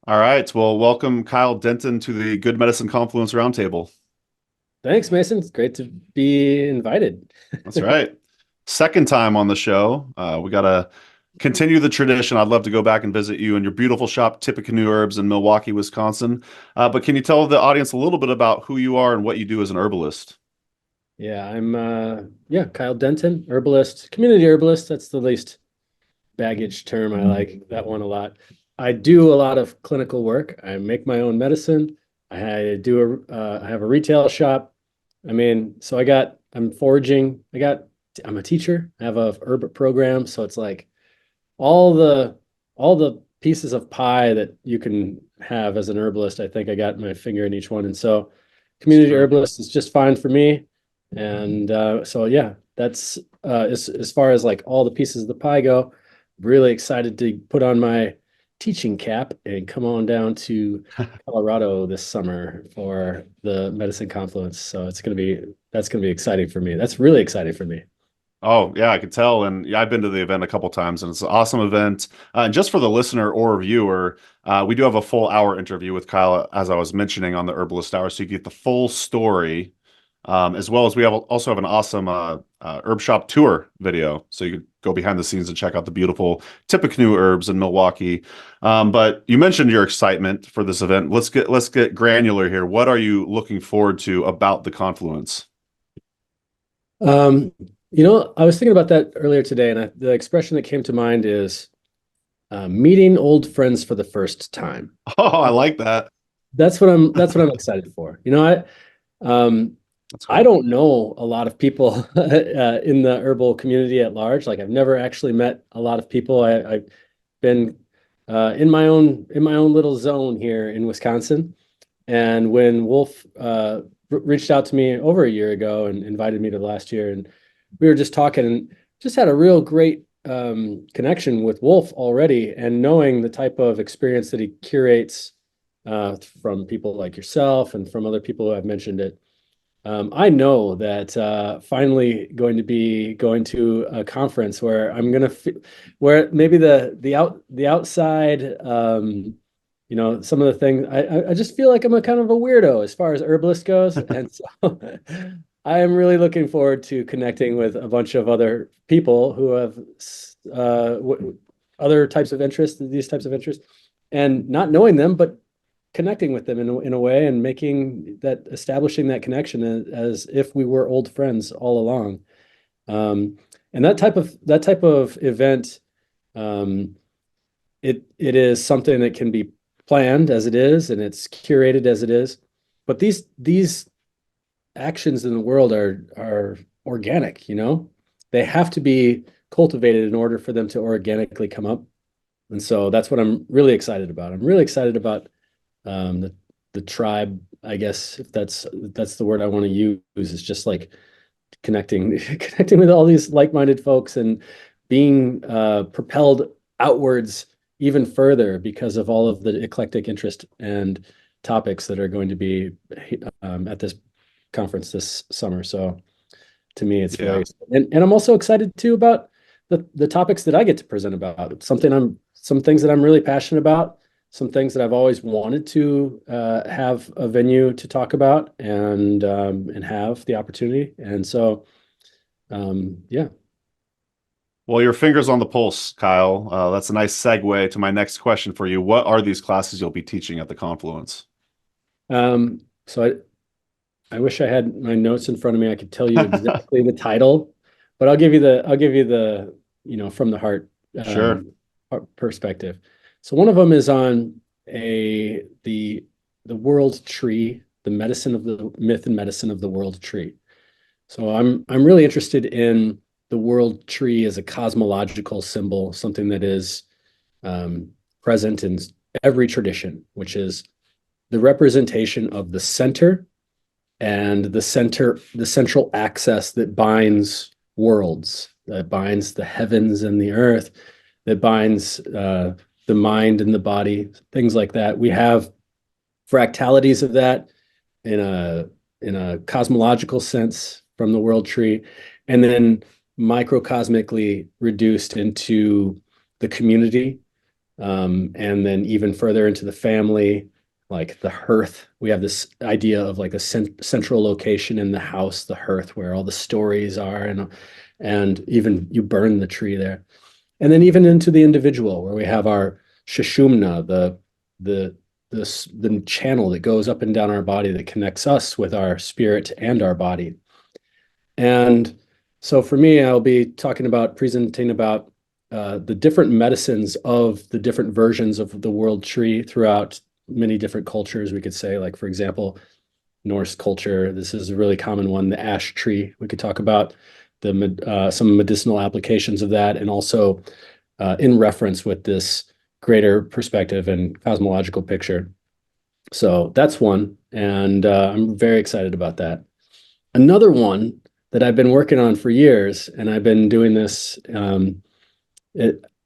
All right. Well, welcome Kyle Denton to the Good Medicine Confluence Roundtable. Thanks, Mason. It's great to be invited. That's right. Second time on the show. We got to continue the tradition. I'd love to go back and visit you in your beautiful shop, Tippecanoe Herbs in Milwaukee, Wisconsin. But can you tell the audience a little bit about who you are and what you do as an herbalist? Yeah, I'm Kyle Denton, herbalist, community herbalist. That's the least baggage term. I like that one a lot. I do a lot of clinical work. I make my own medicine. I have a retail shop. I'm foraging. I'm a teacher. I have a herb program, so it's like all the all the pieces of pie that you can have as an herbalist. I think I got my finger in each one, and so community Sure. herbalist is just fine for me. And so yeah, that's as far as like all the pieces of the pie go. Really excited to put on my teaching cap and come on down to Colorado this summer for the Medicine Confluence. So that's gonna be exciting for me. That's really exciting for me. Oh, yeah, I could tell. And yeah, I've been to the event a couple times, and it's an awesome event. And just for the listener or viewer, we do have a full hour interview with Kyle, as I was mentioning on the Herbalist Hour, so you get the full story, as well as we also have an awesome herb shop tour video, so you could go behind the scenes and check out the beautiful Tippecanoe herbs in Milwaukee. But you mentioned your excitement for this event. Let's get granular here. What are you looking forward to about the confluence? Um, I was thinking about that earlier today, and the expression that came to mind is meeting old friends for the first time. Oh, I like that. That's what I'm excited for. That's I cool. don't know a lot of people in the herbal community at large. Like I've never actually met a lot of people. I've been in my own little zone here in Wisconsin. And when Wolf reached out to me over a year ago and invited me to last year, and we were just talking and just had a real great connection with Wolf already, and knowing the type of experience that he curates from people like yourself and from other people who have mentioned it. I know that finally going to be going to a conference where where maybe the outside, some of the things I just feel like I'm a kind of a weirdo as far as herbalist goes, and so I am really looking forward to connecting with a bunch of other people who have other types of interests, these types of interests, and not knowing them, but connecting with them in a way and establishing that connection as if we were old friends all along. And that type of event, um, it is something that can be planned as it is and it's curated as it is. But these actions in the world are organic, they have to be cultivated in order for them to organically come up. And so that's what I'm really excited about. I'm really excited about the tribe, I guess, if that's the word I want to use, is just like connecting connecting with all these like-minded folks and being propelled outwards even further because of all of the eclectic interest and topics that are going to be at this conference this summer. So to me, it's Yeah. very, and I'm also excited too about the topics that I get to present about. Some things that I'm really passionate about, some things that I've always wanted to have a venue to talk about and have the opportunity. And so, yeah. Well, your finger's on the pulse, Kyle. That's a nice segue to my next question for you. What are these classes you'll be teaching at the Confluence? So I wish I had my notes in front of me. I could tell you exactly the title, but I'll give you the from the heart Sure. perspective. So one of them is on a the world tree, the medicine of the myth and medicine of the world tree. So I'm really interested in the world tree as a cosmological symbol, something that is um, present in every tradition, which is the representation of the center and the central axis that binds worlds, that binds the heavens and the earth, that binds the mind and the body, things like that. We have fractalities of that in a cosmological sense from the world tree, and then microcosmically reduced into the community And then even further into the family, like the hearth. We have this idea of like a central location in the house, the hearth, where all the stories are, and even you burn the tree there. And then even into the individual, where we have our shushumna, the channel that goes up and down our body that connects us with our spirit and our body. And so for me, I'll be presenting about the different medicines of the different versions of the world tree throughout many different cultures. We could say, like, for example, Norse culture, this is a really common one, the ash tree. We could talk about some medicinal applications of that, and also in reference with this greater perspective and cosmological picture. So that's one, and I'm very excited about that. Another one that I've been working on for years, and I've been doing this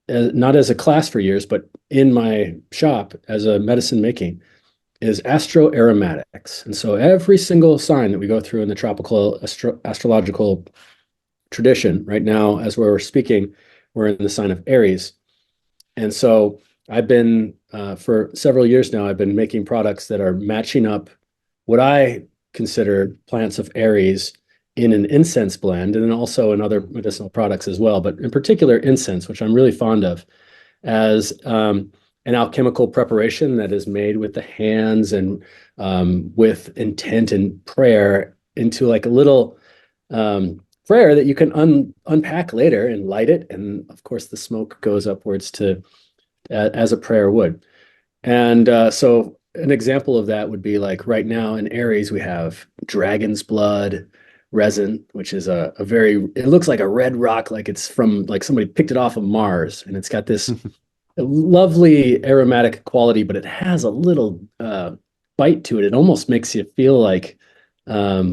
not as a class for years, but in my shop as a medicine making, is astroaromatics. And so every single sign that we go through in the tropical astrological tradition right now, as we're speaking, we're in the sign of Aries. And so I've been, for several years now, I've been making products that are matching up what I consider plants of Aries in an incense blend, and then also in other medicinal products as well, but in particular incense, which I'm really fond of, as an alchemical preparation that is made with the hands and with intent and prayer into like a little prayer that you can unpack later and light it. And of course, the smoke goes upwards to as a prayer would. And so an example of that would be like right now in Aries, we have dragon's blood resin, which is it looks like a red rock, like it's from like somebody picked it off of Mars. And it's got this lovely aromatic quality, but it has a little bite to it. It almost makes you feel like a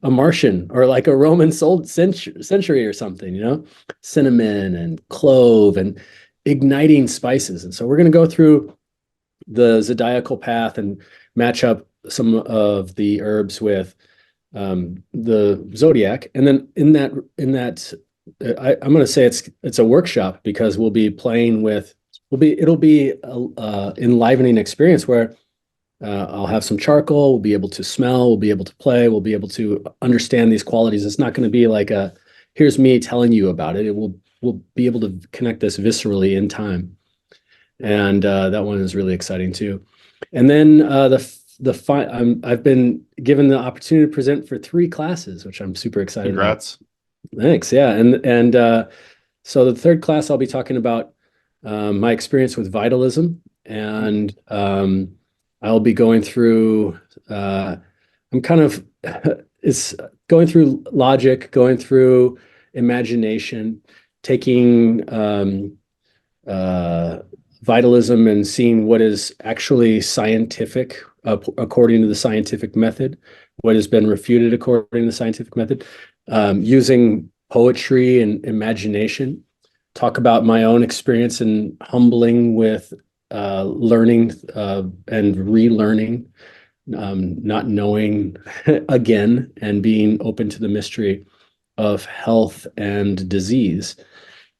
Martian or like a Roman century or something, you know, cinnamon and clove and igniting spices. And so we're going to go through the zodiacal path and match up some of the herbs with the zodiac. And then in that I'm going to say it's a workshop, because we'll be playing with it'll be a enlivening experience where I'll have some charcoal, we'll be able to smell, we'll be able to play, we'll be able to understand these qualities. It's not going to be like here's me telling you about it. We'll be able to connect this viscerally in time. And that one is really exciting too. And then I've been given the opportunity to present for 3 classes, which I'm super excited Congrats. about. Thanks. Yeah. And so the third class, I'll be talking about my experience with vitalism, and I'll be going through, I'm kind of, it's going through logic, going through imagination, taking vitalism and seeing what is actually scientific according to the scientific method, what has been refuted according to the scientific method, using poetry and imagination, talk about my own experience in humbling with learning and relearning, not knowing again, and being open to the mystery of health and disease.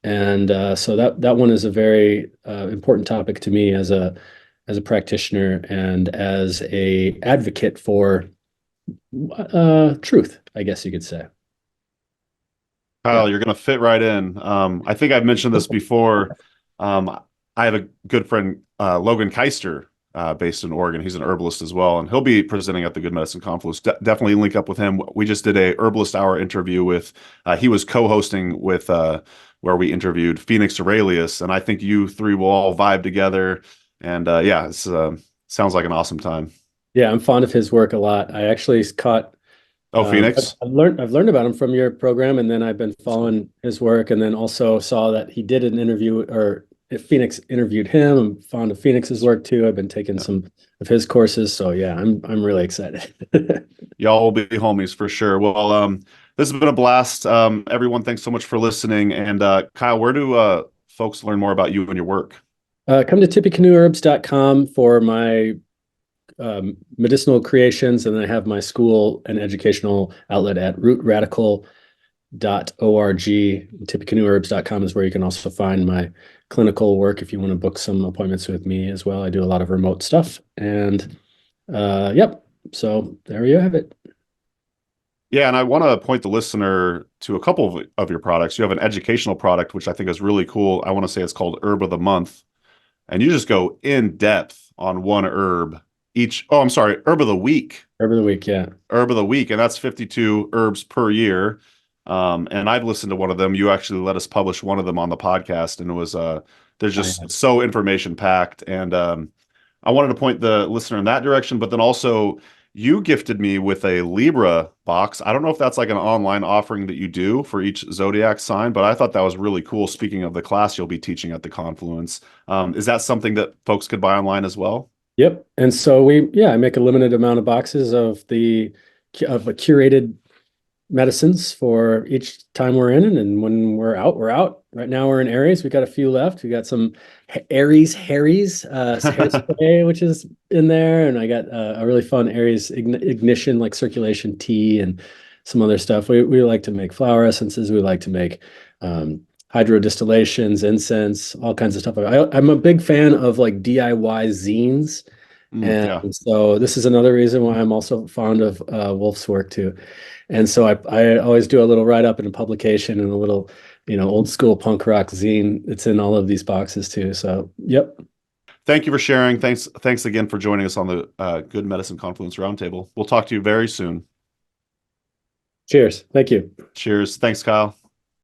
And so that one is a very important topic to me as a practitioner and as a advocate for truth, I guess you could say. Kyle, Yeah. you're going to fit right in. I think I've mentioned this before. I have a good friend, Logan Keister, based in Oregon. He's an herbalist as well, and he'll be presenting at the Good Medicine Confluence. Definitely link up with him. We just did a Herbalist Hour interview with, he was co-hosting with, where we interviewed Phoenix Aurelius, and I think you 3 will all vibe together. And yeah, it's sounds like an awesome time. Yeah, I'm fond of his work a lot. I actually caught Phoenix. I've learned about him from your program, and then I've been following his work, and then also saw that he did an interview, or if Phoenix interviewed him. I'm fond of Phoenix's work too. I've been taking some of his courses, so yeah, I'm really excited. Y'all will be homies for sure. Well, this has been a blast. Everyone, thanks so much for listening. And Kyle, where do folks learn more about you and your work? Come to tippecanoeherbs.com for my medicinal creations, and then I have my school and educational outlet at rootradical.org. Tippecanoeherbs.com is where you can also find my clinical work if you want to book some appointments with me as well. I do a lot of remote stuff. And yep. So there you have it. Yeah, and I want to point the listener to a couple of your products. You have an educational product, which I think is really cool. I want to say it's called Herb of the Month, and you just go in depth on one herb each. Oh, I'm sorry, Herb of the Week. Herb of the week, yeah. Herb of the Week, and that's 52 herbs per year. And I've listened to one of them. You actually let us publish one of them on the podcast, and it was there's just so information packed. And I wanted to point the listener in that direction, but then also you gifted me with a Libra box. I don't know if that's like an online offering that you do for each zodiac sign, but I thought that was really cool. Speaking of the class you'll be teaching at the Confluence, is that something that folks could buy online as well? Yep. And so I make a limited amount of boxes of a curated medicines for each time we're in. And when we're out, we're out. Right now we're in Aries. We got a few left. We got some Aries Harry's hairspray, which is in there. And I got a really fun Aries ignition, like circulation tea and some other stuff. We like to make flower essences. We like to make hydro distillations, incense, all kinds of stuff. I'm a big fan of like DIY zines. And Yeah. so this is another reason why I'm also fond of Wolf's work too. And so I always do a little write-up in a publication and a little, old school punk rock zine. It's in all of these boxes too. So, yep. Thank you for sharing. Thanks again for joining us on the Good Medicine Confluence Roundtable. We'll talk to you very soon. Cheers. Thank you. Cheers. Thanks, Kyle.